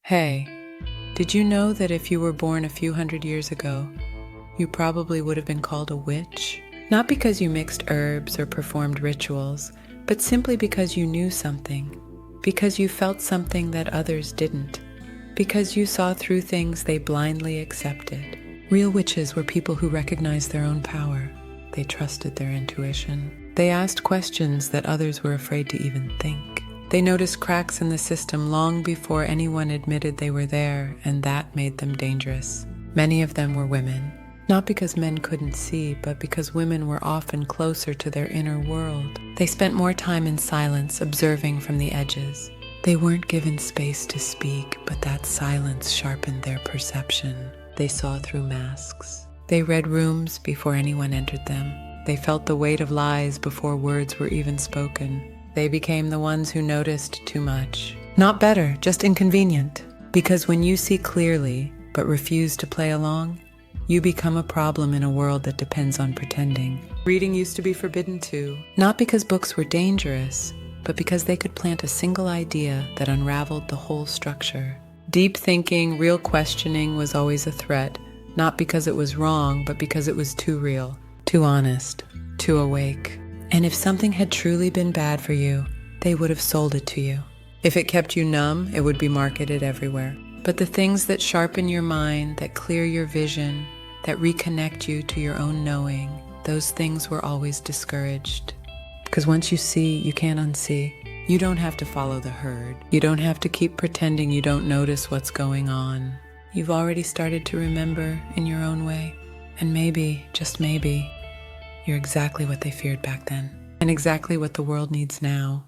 Hey, did you know that if you were born a few hundred years ago, you probably would have been called a witch? Not because you mixed herbs or performed rituals, but simply because you knew something, because you felt something that others didn't, because you saw through things they blindly accepted. Real witches were people who recognized their own power. They trusted their intuition. They asked questions that others were afraid to even think. They noticed cracks in the system long before anyone admitted they were there, and that made them dangerous. Many of them were women, not because men couldn't see, but because women were often closer to their inner world. They spent more time in silence, observing from the edges. They weren't given space to speak, but that silence sharpened their perception. They saw through masks. They read rooms before anyone entered them. They felt the weight of lies before words were even spoken. They became the ones who noticed too much. Not better, just inconvenient. Because when you see clearly, but refuse to play along, you become a problem in a world that depends on pretending. Reading used to be forbidden too, not because books were dangerous, but because they could plant a single idea that unraveled the whole structure. Deep thinking, real questioning was always a threat, not because it was wrong, but because it was too real, too honest, too awake. And if something had truly been bad for you, they would have sold it to you. If it kept you numb, it would be marketed everywhere. But the things that sharpen your mind, that clear your vision, that reconnect you to your own knowing, those things were always discouraged. Because once you see, you can't unsee. You don't have to follow the herd. You don't have to keep pretending you don't notice what's going on. You've already started to remember in your own way. And maybe, just maybe, you're exactly what they feared back then, and exactly what the world needs now.